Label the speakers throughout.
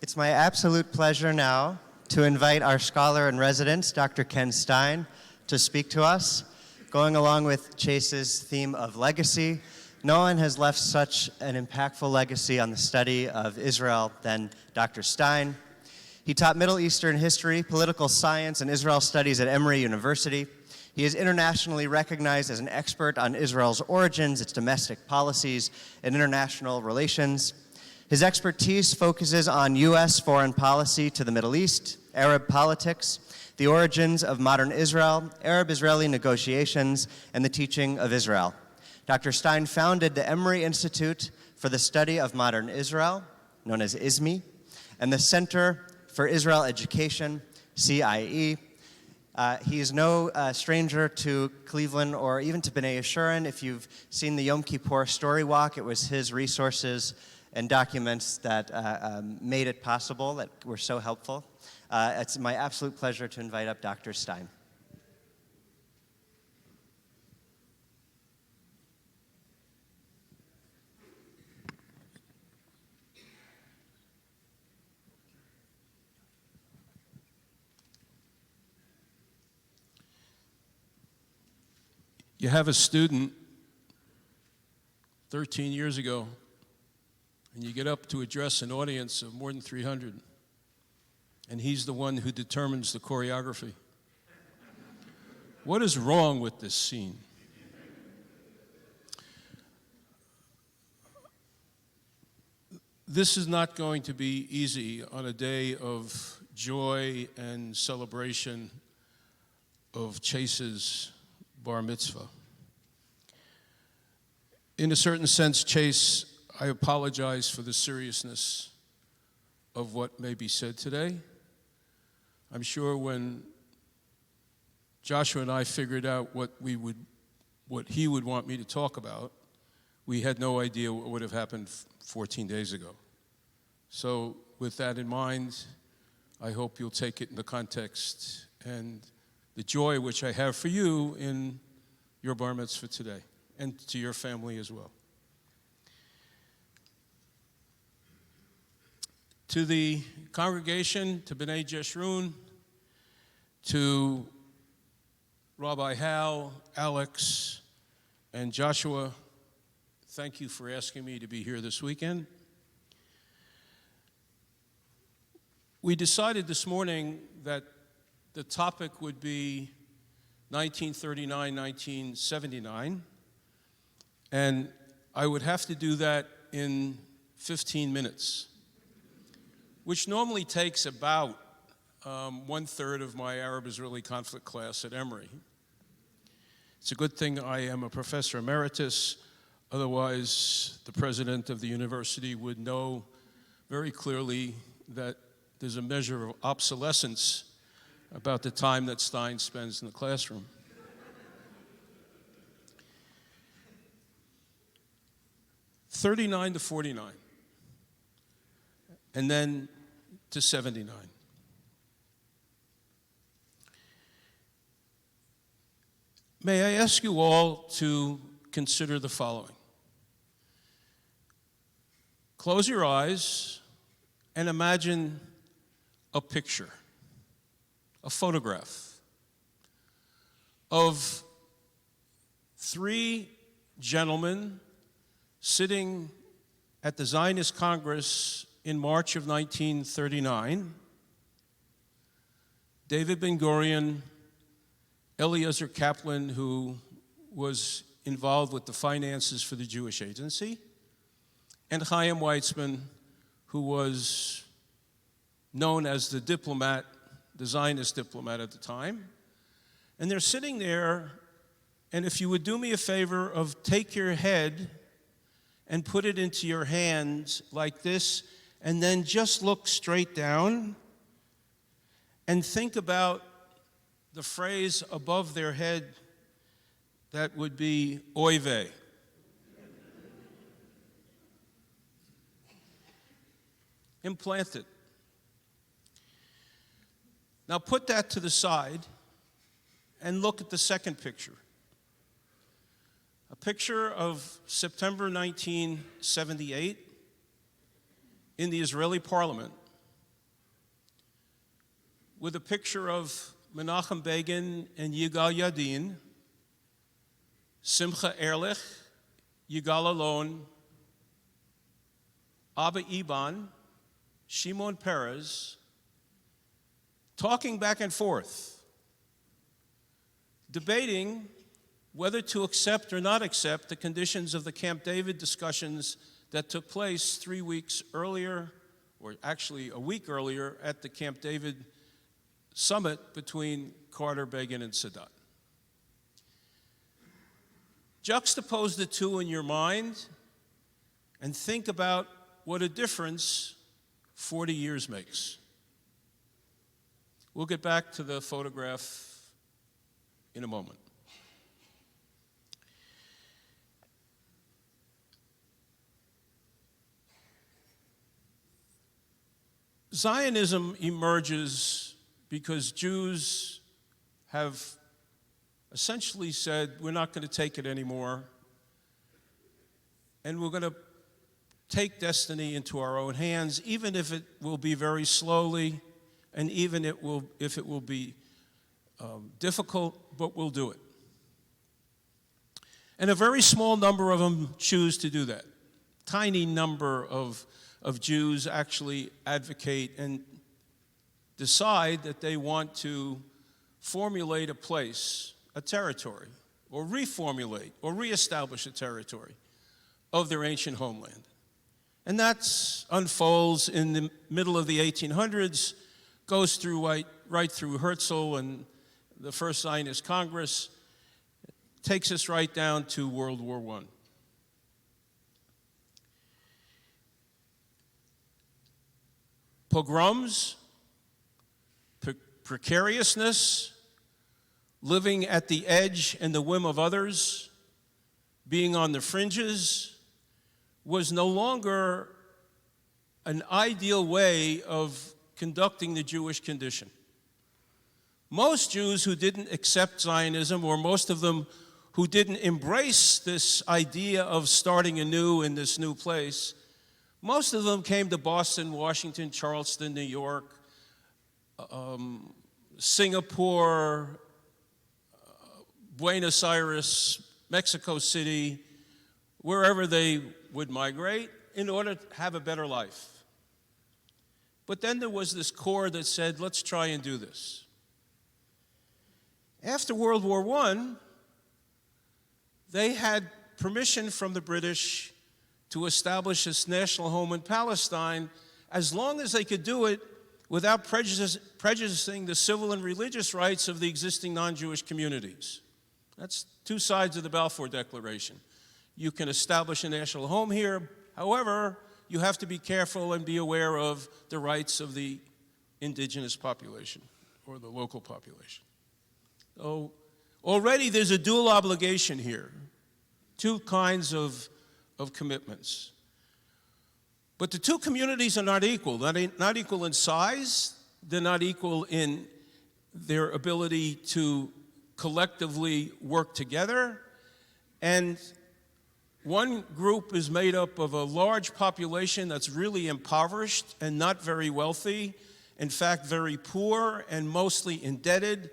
Speaker 1: It's my absolute pleasure now to invite our scholar in residence, Dr. Ken Stein, to speak to us. Going along with Chase's theme of legacy, no one has left such an impactful legacy on the study of Israel than Dr. Stein. He taught Middle Eastern history, political science, and Israel studies at Emory University. He is internationally recognized as an expert on Israel's origins, its domestic policies, and international relations. His expertise focuses on U.S. foreign policy to the Middle East, Arab politics, the origins of modern Israel, Arab-Israeli negotiations, and the teaching of Israel. Dr. Stein founded the Emory Institute for the Study of Modern Israel, known as ISME, and the Center for Israel Education, CIE. He is no stranger to Cleveland or even to B'nai Yeshurun. If you've seen the Yom Kippur Story Walk, it was his resources and documents that made it possible, that were so helpful. It's my absolute pleasure to invite up Dr. Stein.
Speaker 2: You have a student 13 years ago, and you get up to address an audience of more than 300, and he's the one who determines the choreography. What is wrong with this scene? This is not going to be easy on a day of joy and celebration of Chase's bar mitzvah. In a certain sense, Chase, I apologize for the seriousness of what may be said today. I'm sure when Joshua and I figured out what he would want me to talk about, we had no idea what would have happened 14 days ago. So with that in mind, I hope you'll take it in the context and the joy which I have for you in your bar mitzvah today, and to your family as well. To the congregation, to B'nai Yeshurun, to Rabbi Hal, Alex, and Joshua, thank you for asking me to be here this weekend. We decided this morning that the topic would be 1939, 1979, and I would have to do that in 15 minutes, which normally takes about 1/3 of my Arab-Israeli conflict class at Emory. It's a good thing I am a professor emeritus, otherwise the president of the university would know very clearly that there's a measure of obsolescence about the time that Stein spends in the classroom. '39 to '49, and then to '79. May I ask you all to consider the following. Close your eyes and imagine a picture, a photograph of 3 gentlemen sitting at the Zionist Congress in March of 1939, David Ben-Gurion, Eliezer Kaplan, who was involved with the finances for the Jewish Agency, and Chaim Weizmann, who was known as the diplomat, the Zionist diplomat at the time. And they're sitting there, and if you would do me a favor of take your head and put it into your hands like this, and then just look straight down and think about the phrase above their head that would be oy vey. Implant it. Now put that to the side and look at the second picture. A picture of September 1978 in the Israeli parliament, with a picture of Menachem Begin and Yigal Yadin, Simcha Ehrlich, Yigal Alon, Abba Iban, Shimon Peres, talking back and forth, debating whether to accept or not accept the conditions of the Camp David discussions that took place 3 weeks earlier, or actually a week earlier, at the Camp David summit between Carter, Begin, and Sadat. Juxtapose the two in your mind and think about what a difference 40 years makes. We'll get back to the photograph in a moment. Zionism emerges because Jews have essentially said, we're not going to take it anymore, and we're going to take destiny into our own hands, even if it will be very slowly, and even if it will be difficult, but we'll do it. And a very small number of them choose to do that. Tiny number of Jews actually advocate and decide that they want to formulate a place, a territory, or reformulate or reestablish a territory of their ancient homeland. And that unfolds in the middle of the 1800s, goes through right through Herzl and the First Zionist Congress, takes us right down to World War I. Pogroms, precariousness, living at the edge and the whim of others, being on the fringes, was no longer an ideal way of conducting the Jewish condition. Most Jews who didn't accept Zionism, or most of them who didn't embrace this idea of starting anew in this new place, most of them came to Boston, Washington, Charleston, New York, Singapore, Buenos Aires, Mexico City, wherever they would migrate in order to have a better life. But then there was this core that said, let's try and do this. After World War I, they had permission from the British to establish this national home in Palestine, as long as they could do it without prejudicing the civil and religious rights of the existing non-Jewish communities. That's two sides of the Balfour Declaration. You can establish a national home here. However, you have to be careful and be aware of the rights of the indigenous population or the local population. So already there's a dual obligation here, two kinds of commitments. But the two communities are not equal. They're not equal in size. They're not equal in their ability to collectively work together. And one group is made up of a large population that's really impoverished and not very wealthy, in fact, very poor and mostly indebted.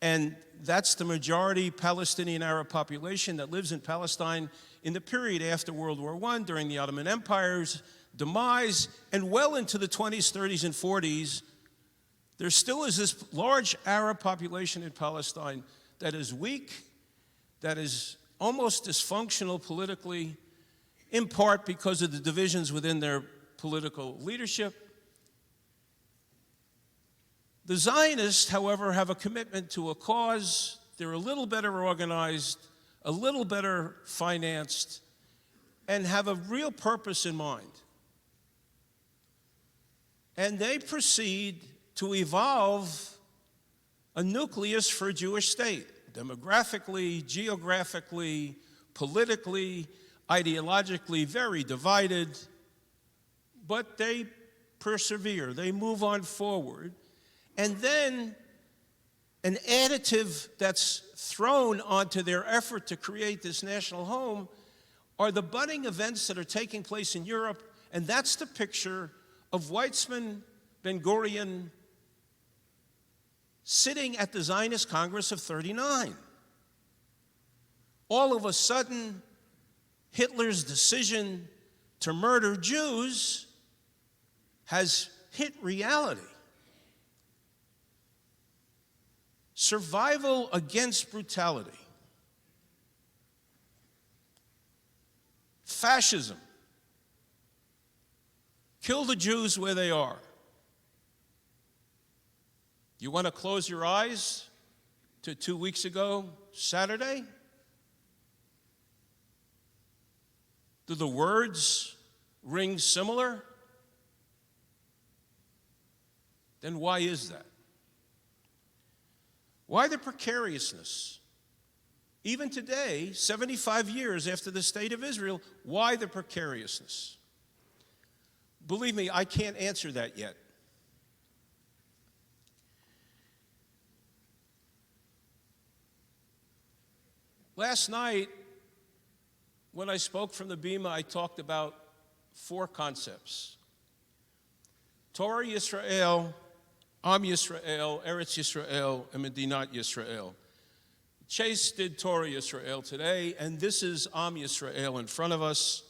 Speaker 2: And that's the majority Palestinian Arab population that lives in Palestine in the period after World War I, during the Ottoman Empire's demise, and well into the 20s, 30s, and 40s. There still is this large Arab population in Palestine that is weak, that is almost dysfunctional politically, in part because of the divisions within their political leadership. The Zionists, however, have a commitment to a cause. They're a little better organized, a little better financed, and have a real purpose in mind. And they proceed to evolve a nucleus for a Jewish state, demographically, geographically, politically, ideologically, very divided. But they persevere, they move on forward. And then an additive that's thrown onto their effort to create this national home are the budding events that are taking place in Europe, and that's the picture of Weizmann, Ben Gurion, sitting at the Zionist Congress of 39. All of a sudden, Hitler's decision to murder Jews has hit reality. Survival against brutality. Fascism. Kill the Jews where they are. You want to close your eyes to 2 weeks ago, Saturday? Do the words ring similar? Then why is that? Why the precariousness? Even today, 75 years after the State of Israel, why the precariousness? Believe me, I can't answer that yet. Last night, when I spoke from the Bima, I talked about 4 concepts. Torah Yisrael, Am Yisrael, Eretz Yisrael, and Medinat Yisrael. Chase did Torah Yisrael today, and this is Am Yisrael in front of us.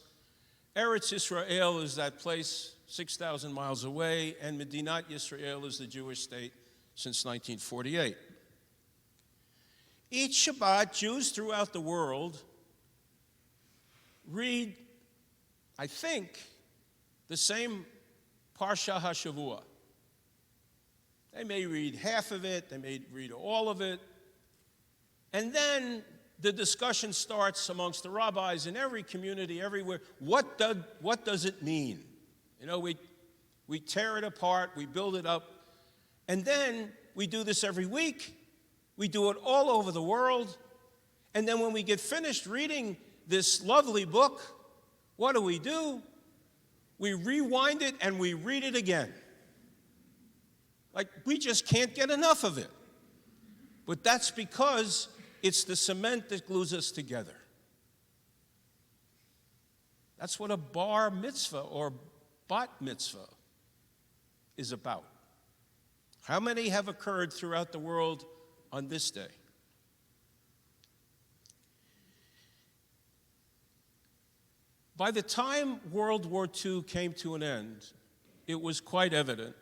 Speaker 2: Eretz Yisrael is that place 6,000 miles away, and Medinat Yisrael is the Jewish state since 1948. Each Shabbat, Jews throughout the world read, I think, the same Parsha HaShavua. They may read half of it, they may read all of it, and then the discussion starts amongst the rabbis in every community, everywhere. What does it mean? You know, we tear it apart, we build it up, and then we do this every week. We do it all over the world, and then when we get finished reading this lovely book, what do? We rewind it and we read it again. Like, we just can't get enough of it. But that's because it's the cement that glues us together. That's what a bar mitzvah or bat mitzvah is about. How many have occurred throughout the world on this day? By the time World War II came to an end, it was quite evident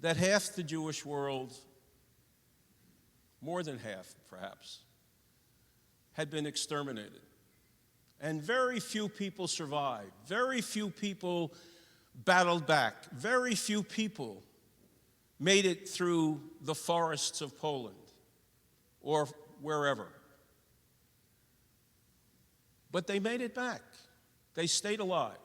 Speaker 2: that half the Jewish world, more than half perhaps, had been exterminated. And very few people survived. Very few people battled back. Very few people made it through the forests of Poland or wherever. But they made it back. They stayed alive.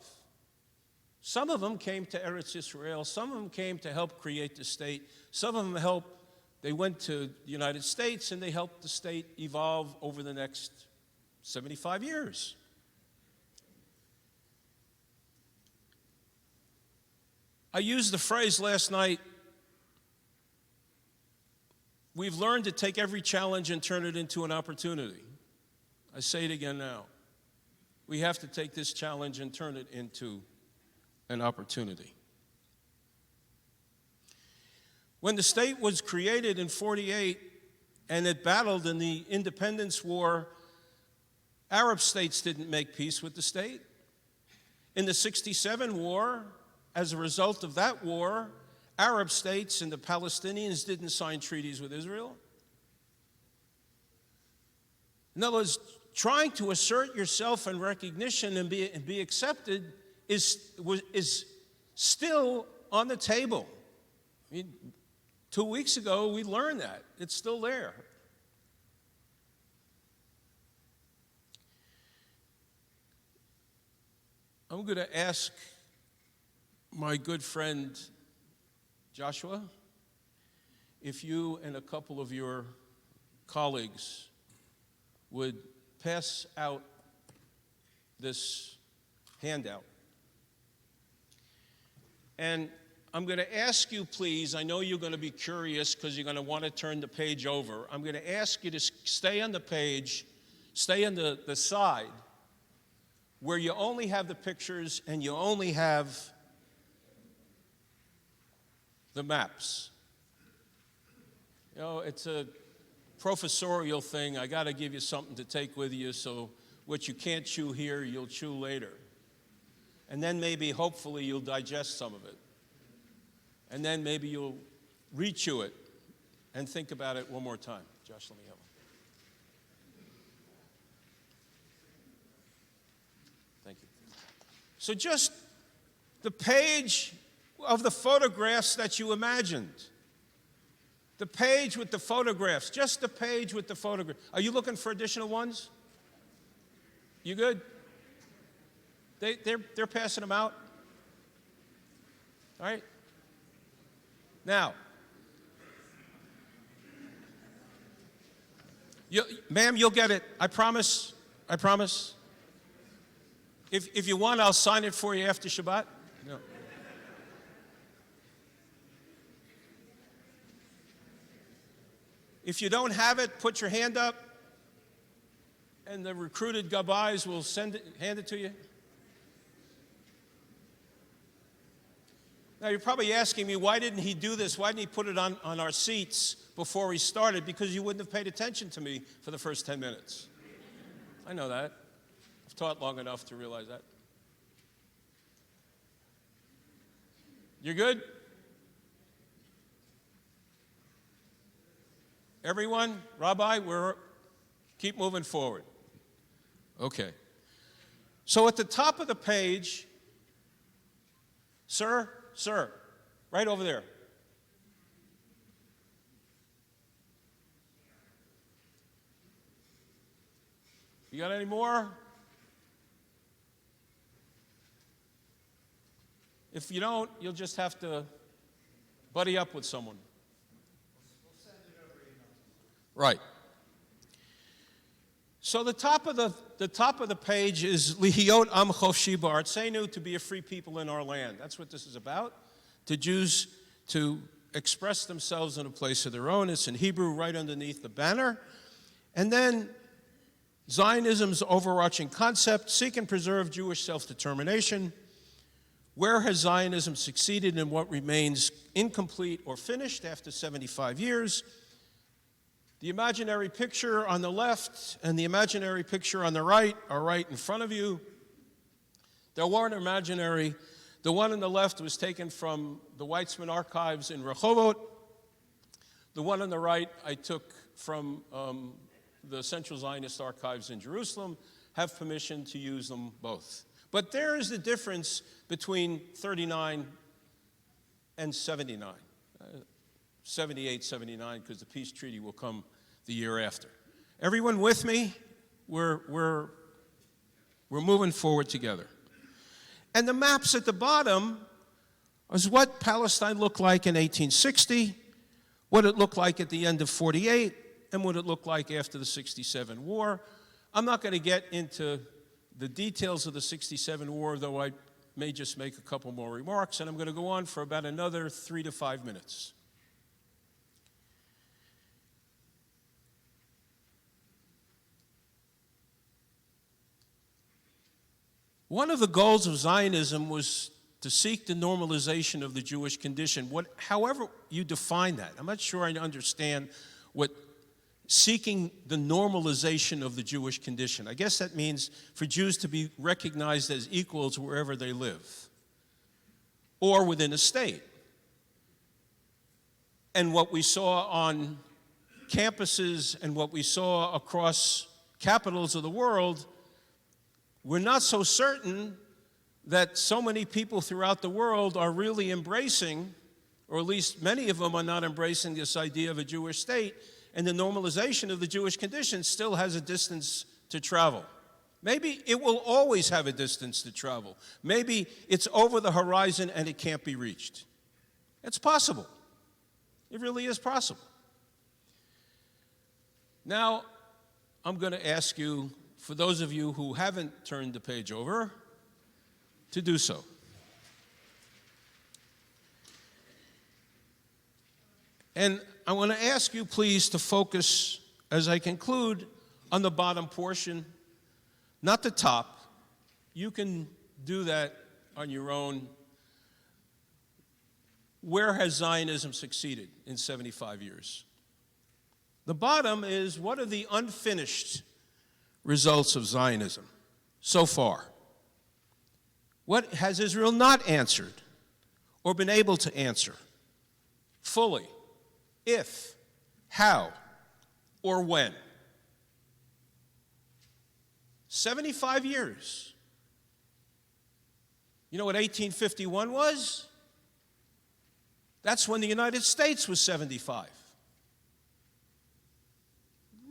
Speaker 2: Some of them came to Eretz Yisrael. Some of them came to help create the state. Some of them they went to the United States and they helped the state evolve over the next 75 years. I used the phrase last night, we've learned to take every challenge and turn it into an opportunity. I say it again now. We have to take this challenge and turn it into an opportunity. When the state was created in 48 and it battled in the independence war, Arab states didn't make peace with the state. In the 67 war, as a result of that war, Arab states and the Palestinians didn't sign treaties with Israel. In other words, trying to assert yourself and recognition and be accepted is still on the table. I mean, 2 weeks ago, we learned that. It's still there. I'm going to ask my good friend Joshua if you and a couple of your colleagues would pass out this handout. And I'm going to ask you, please, I know you're going to be curious because you're going to want to turn the page over. I'm going to ask you to stay on the page, stay on the side where you only have the pictures and you only have the maps. You know, it's a professorial thing. I got to give you something to take with you, so what you can't chew here, you'll chew later. And then maybe, hopefully, you'll digest some of it. And then maybe you'll re-chew it and think about it one more time. Josh, let me have one. Thank you. So just the page of the photographs that you imagined. The page with the photographs, just the page with the photograph. Are you looking for additional ones? You good? They're passing them out. All right. Now, ma'am, you'll get it. I promise. I promise. If you want, I'll sign it for you after Shabbat. No. If you don't have it, put your hand up, and the recruited gabais will hand it to you. Now, you're probably asking me, why didn't he do this? Why didn't he put it on our seats before he started? Because you wouldn't have paid attention to me for the first 10 minutes. I know that. I've taught long enough to realize that. You're good? Everyone, Rabbi, keep moving forward. Okay. So at the top of the page, sir, right over there. You got any more? If you don't, you'll just have to buddy up with someone. Right. So the top of the page is Lihiot Am Chofshi Ba'artzenu, to be a free people in our land. That's what this is about. To Jews to express themselves in a place of their own. It's in Hebrew, right underneath the banner. And then Zionism's overarching concept: seek and preserve Jewish self-determination. Where has Zionism succeeded and what remains incomplete or finished after 75 years? The imaginary picture on the left and the imaginary picture on the right are right in front of you. They weren't imaginary. The one on the left was taken from the Weizmann archives in Rehovot. The one on the right I took from the Central Zionist archives in Jerusalem. Have permission to use them both. But there is the difference between 39 and 79. 78, 79, because the peace treaty will come the year after. Everyone with me? We're moving forward together. And the maps at the bottom is what Palestine looked like in 1860, what it looked like at the end of 48, and what it looked like after the 67 war. I'm not going to get into the details of the 67 war, though I may just make a couple more remarks, and I'm going to go on for about another 3 to 5 minutes. One of the goals of Zionism was to seek the normalization of the Jewish condition, however you define that. I'm not sure I understand what seeking the normalization of the Jewish condition. I guess that means for Jews to be recognized as equals wherever they live or within a state. And what we saw on campuses and what we saw across capitals of the world, we're not so certain that so many people throughout the world are really embracing, or at least many of them are not embracing, this idea of a Jewish state, and the normalization of the Jewish condition still has a distance to travel. Maybe it will always have a distance to travel. Maybe it's over the horizon and it can't be reached. It's possible. It really is possible. Now, I'm going to ask you, for those of you who haven't turned the page over, to do so. And I want to ask you, please, to focus, as I conclude, on the bottom portion, not the top. You can do that on your own. Where has Zionism succeeded in 75 years? The bottom is, what are the unfinished results of Zionism so far? What has Israel not answered or been able to answer fully? If, how, or when? 75 years. You know what 1851 was? That's when the United States was 75.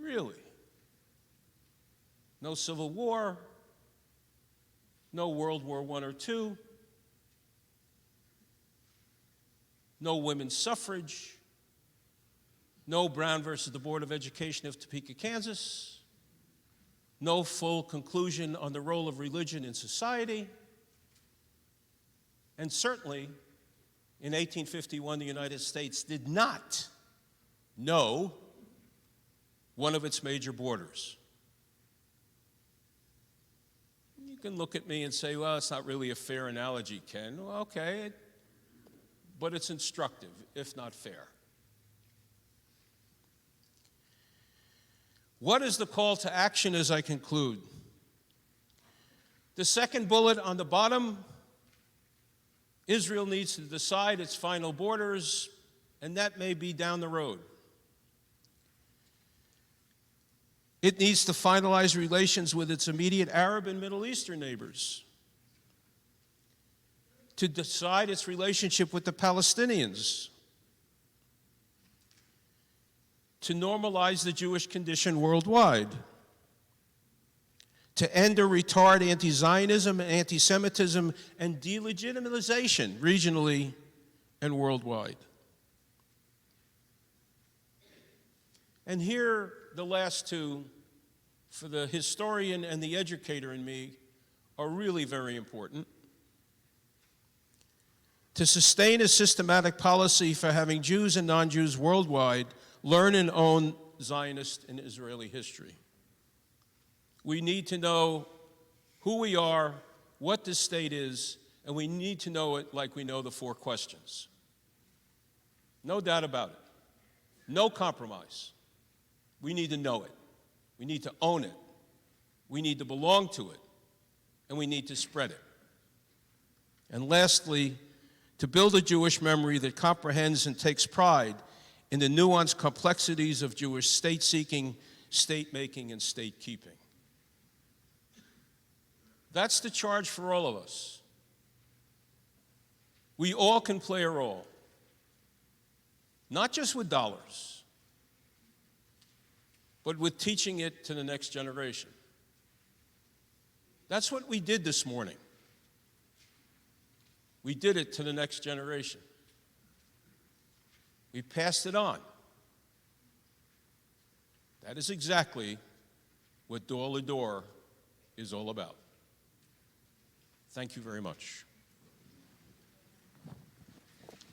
Speaker 2: Really? No Civil War, no World War I or II, no women's suffrage, no Brown versus the Board of Education of Topeka, Kansas, no full conclusion on the role of religion in society, and certainly in 1851 the United States did not know one of its major borders. You can look at me and say, well, it's not really a fair analogy, Ken. Well, okay, but it's instructive, if not fair. What is the call to action as I conclude? The second bullet on the bottom, Israel needs to decide its final borders, and that may be down the road. It needs to finalize relations with its immediate Arab and Middle Eastern neighbors, to decide its relationship with the Palestinians, to normalize the Jewish condition worldwide, to end or retard anti-Zionism, anti-Semitism, and delegitimization regionally and worldwide. And here, the last two, for the historian and the educator in me, are really very important. To sustain a systematic policy for having Jews and non-Jews worldwide learn and own Zionist and Israeli history. We need to know who we are, what this state is, and we need to know it like we know the four questions. No doubt about it. No compromise. We need to know it. We need to own it. We need to belong to it. And we need to spread it. And lastly, to build a Jewish memory that comprehends and takes pride in the nuanced complexities of Jewish state-seeking, state-making, and state-keeping. That's the charge for all of us. We all can play a role, not just with dollars, but with teaching it to the next generation. That's what we did this morning. We did it to the next generation. We passed it on. That is exactly what Door to Door is all about. Thank you very much.